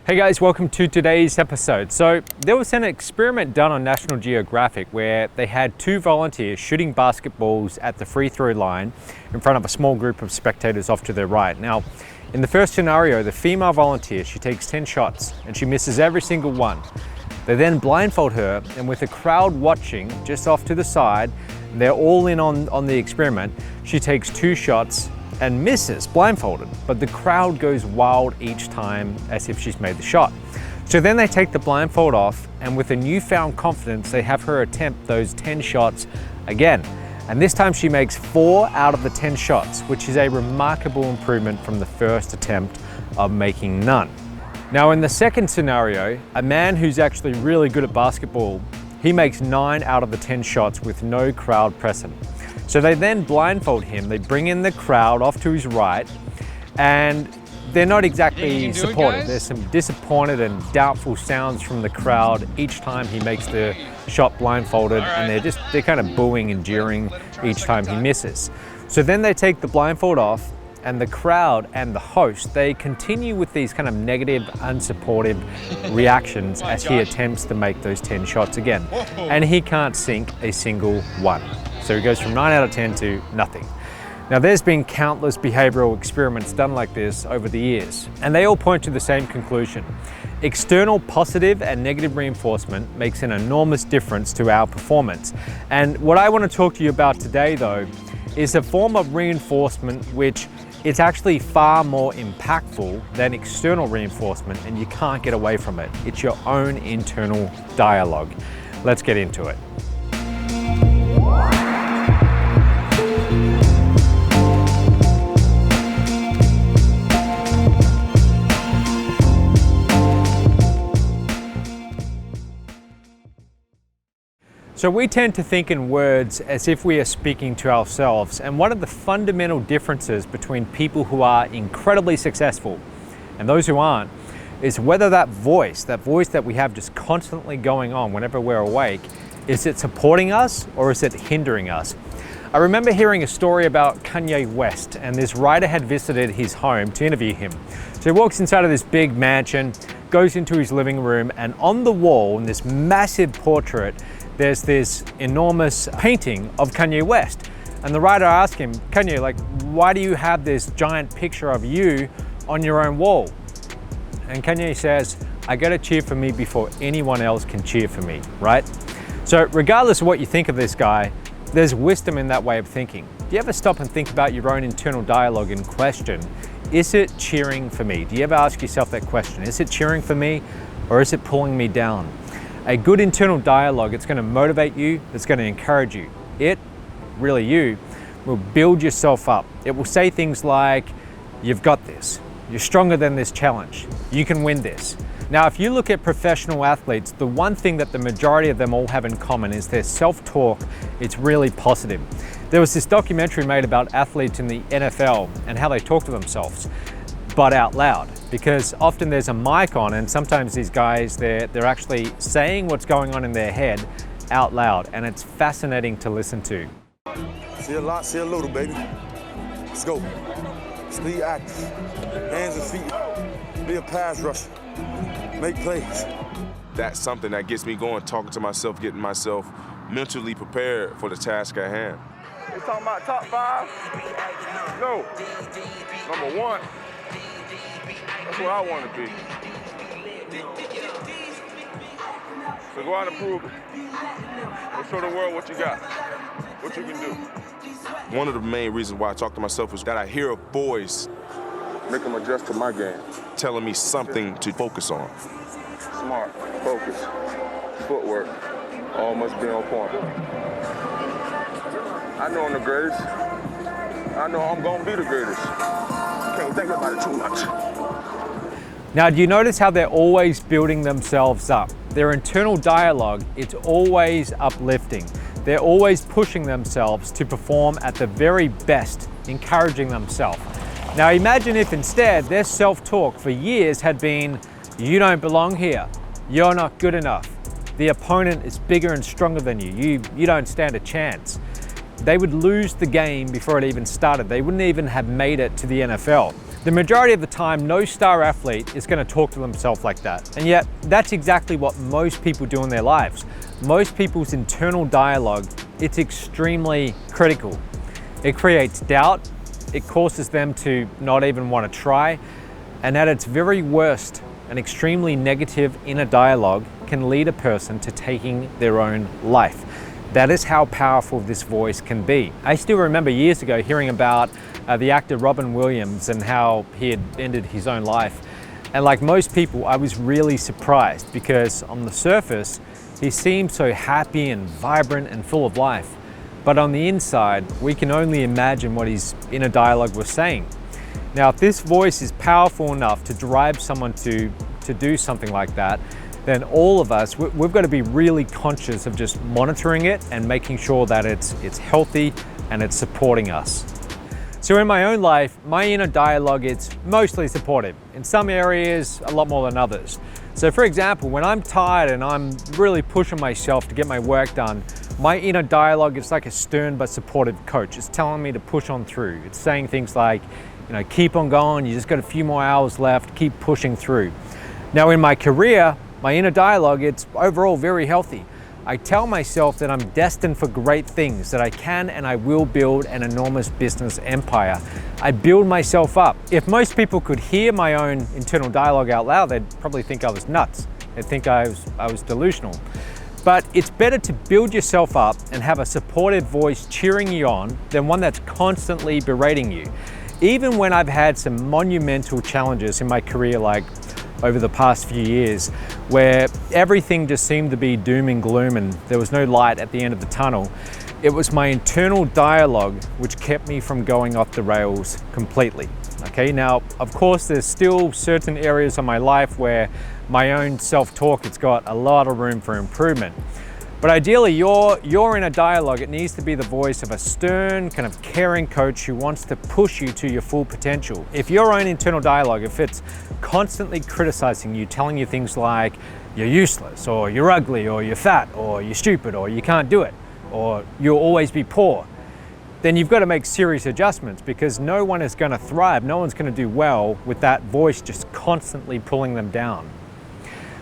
Hey guys, welcome to today's episode. So there was an experiment done on National Geographic where they had two volunteers shooting basketballs at the free throw line in front of a small group of spectators off to their right. Now, in the first scenario, the female volunteer, she takes 10 shots and she misses every single one. They then blindfold her, and with the crowd watching just off to the side, they're all in on the experiment, she takes 2 shots and misses blindfolded, but the crowd goes wild each time as if she's made the shot. So then they take the blindfold off, and with a newfound confidence, they have her attempt those 10 shots again. And this time she makes 4 out of the 10 shots, which is a remarkable improvement from the first attempt of making none. Now in the second scenario, a man who's actually really good at basketball, he makes 9 out of the 10 shots with no crowd present. So they then blindfold him, they bring in the crowd off to his right, and they're not exactly supportive. There's some disappointed and doubtful sounds from the crowd each time he makes the shot blindfolded, and they're kind of booing and jeering each time he misses. So then they take the blindfold off, and the crowd and the host, they continue with these kind of negative, unsupportive reactions as he attempts to make those 10 shots again. And he can't sink a single one. So he goes from 9 out of 10 to nothing. Now there's been countless behavioral experiments done like this over the years, and they all point to the same conclusion. External positive and negative reinforcement makes an enormous difference to our performance. And what I want to talk to you about today though, is a form of reinforcement which it's actually far more impactful than external reinforcement, and you can't get away from it. It's your own internal dialogue. Let's get into it. So we tend to think in words as if we are speaking to ourselves, and one of the fundamental differences between people who are incredibly successful and those who aren't is whether that voice that we have just constantly going on whenever we're awake, is it supporting us or is it hindering us? I remember hearing a story about Kanye West, and this writer had visited his home to interview him. So he walks inside of this big mansion, goes into his living room, and on the wall in this massive portrait, there's this enormous painting of Kanye West. And the writer asked him, Kanye, why do you have this giant picture of you on your own wall? And Kanye says, I gotta cheer for me before anyone else can cheer for me, right? So regardless of what you think of this guy, there's wisdom in that way of thinking. Do you ever stop and think about your own internal dialogue and question, is it cheering for me? Do you ever ask yourself that question? Is it cheering for me or is it pulling me down? A good internal dialogue, it's going to motivate you, it's going to encourage you. It, really you, will build yourself up. It will say things like, you've got this, you're stronger than this challenge, you can win this. Now, if you look at professional athletes, the one thing that the majority of them all have in common is their self-talk. It's really positive. There was this documentary made about athletes in the NFL and how they talk to themselves, but out loud, because often there's a mic on, and sometimes these guys, they're actually saying what's going on in their head out loud, and it's fascinating to listen to. See a lot, see a little, baby. Let's go. Stay active. Hands and feet. Be a pass rusher. Make plays. That's something that gets me going, talking to myself, getting myself mentally prepared for the task at hand. We're talking about top 5. No. Number 1. That's what I want to be. So go out and prove it. Go show the world what you got, what you can do. One of the main reasons why I talk to myself is that I hear a voice. Make them adjust to my game. Telling me something to focus on. Smart, focus, footwork, all must be on point. I know I'm the greatest. I know I'm gonna be the greatest. Can't think about it too much. Now, do you notice how they're always building themselves up? Their internal dialogue, it's always uplifting. They're always pushing themselves to perform at the very best, encouraging themselves. Now imagine if instead their self-talk for years had been, you don't belong here, you're not good enough, the opponent is bigger and stronger than you, you don't stand a chance. They would lose the game before it even started. They wouldn't even have made it to the NFL. The majority of the time, no star athlete is going to talk to themselves like that. And yet, that's exactly what most people do in their lives. Most people's internal dialogue, it's extremely critical. It creates doubt, it causes them to not even want to try, and at its very worst, an extremely negative inner dialogue can lead a person to taking their own life. That is how powerful this voice can be. I still remember years ago hearing about the actor Robin Williams and how he had ended his own life. And like most people, I was really surprised because on the surface, he seemed so happy and vibrant and full of life. But on the inside, we can only imagine what his inner dialogue was saying. Now, if this voice is powerful enough to drive someone to do something like that, then all of us, we've got to be really conscious of just monitoring it and making sure that it's healthy and it's supporting us. So in my own life, my inner dialogue is mostly supportive. In some areas, a lot more than others. So for example, when I'm tired and I'm really pushing myself to get my work done, my inner dialogue is like a stern but supportive coach. It's telling me to push on through. It's saying things like, keep on going, you just got a few more hours left, keep pushing through. Now in my career, my inner dialogue, it's overall very healthy. I tell myself that I'm destined for great things, that I can and I will build an enormous business empire. I build myself up. If most people could hear my own internal dialogue out loud, they'd probably think I was nuts. They'd think I was delusional. But it's better to build yourself up and have a supportive voice cheering you on than one that's constantly berating you. Even when I've had some monumental challenges in my career, like over the past few years, where everything just seemed to be doom and gloom and there was no light at the end of the tunnel, it was my internal dialogue which kept me from going off the rails completely. Okay, now, of course, there's still certain areas of my life where my own self-talk, it's got a lot of room for improvement. But ideally, your inner dialogue, it needs to be the voice of a stern, kind of caring coach who wants to push you to your full potential. If your own internal dialogue, if it's constantly criticizing you, telling you things like you're useless, or you're ugly, or you're fat, or you're stupid, or you can't do it, or you'll always be poor, then you've got to make serious adjustments because no one is going to thrive, no one's going to do well with that voice just constantly pulling them down.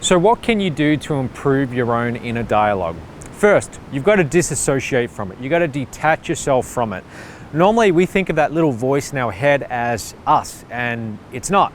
So what can you do to improve your own inner dialogue? First, you've got to disassociate from it. You've got to detach yourself from it. Normally, we think of that little voice in our head as us, and it's not.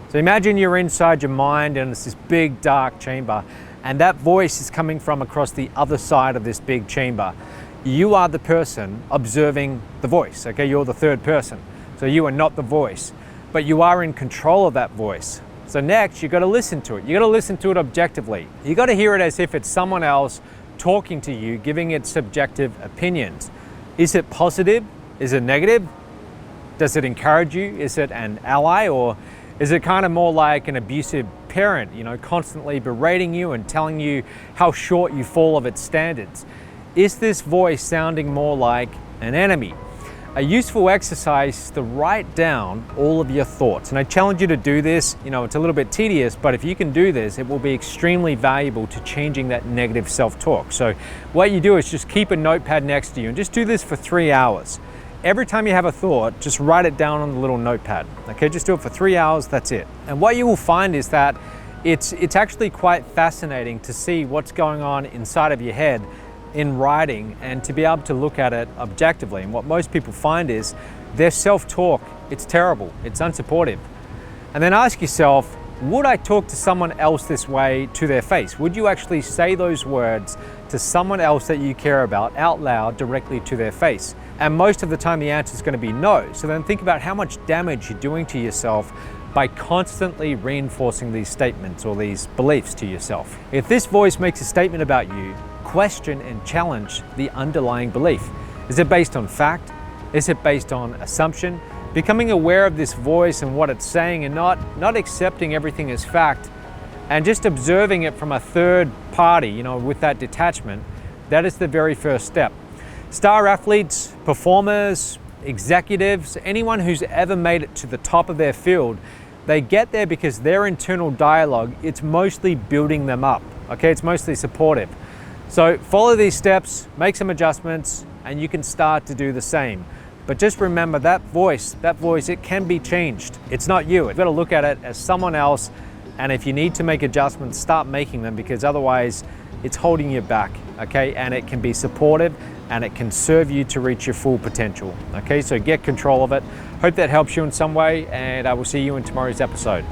So imagine you're inside your mind and it's this big dark chamber, and that voice is coming from across the other side of this big chamber. You are the person observing the voice, okay? You're the third person. So you are not the voice, but you are in control of that voice. So next, you got to listen to it. You got to listen to it objectively. You got to hear it as if it's someone else talking to you, giving it subjective opinions. Is it positive? Is it negative? Does it encourage you? Is it an ally? Or is it kind of more like an abusive parent, constantly berating you and telling you how short you fall of its standards? Is this voice sounding more like an enemy? A useful exercise is to write down all of your thoughts. And I challenge you to do this. It's a little bit tedious, but if you can do this, it will be extremely valuable to changing that negative self-talk. So what you do is just keep a notepad next to you and just do this for 3 hours. Every time you have a thought, just write it down on the little notepad. Okay, just do it for 3 hours, that's it. And what you will find is that it's actually quite fascinating to see what's going on inside of your head in writing and to be able to look at it objectively. And what most people find is their self-talk, it's terrible, it's unsupportive. And then ask yourself, would I talk to someone else this way to their face? Would you actually say those words to someone else that you care about out loud directly to their face? And most of the time the answer is going to be no. So then think about how much damage you're doing to yourself by constantly reinforcing these statements or these beliefs to yourself. If this voice makes a statement about you, question and challenge the underlying belief. Is it based on fact? Is it based on assumption? Becoming aware of this voice and what it's saying and not accepting everything as fact and just observing it from a third party, with that detachment, that is the very first step. Star athletes, performers, executives, anyone who's ever made it to the top of their field, they get there because their internal dialogue, it's mostly building them up, okay? It's mostly supportive. So follow these steps, make some adjustments, and you can start to do the same. But just remember that voice, it can be changed. It's not you. You've got to look at it as someone else. And if you need to make adjustments, start making them, because otherwise it's holding you back, okay? And it can be supportive and it can serve you to reach your full potential, okay? So get control of it. Hope that helps you in some way, and I will see you in tomorrow's episode.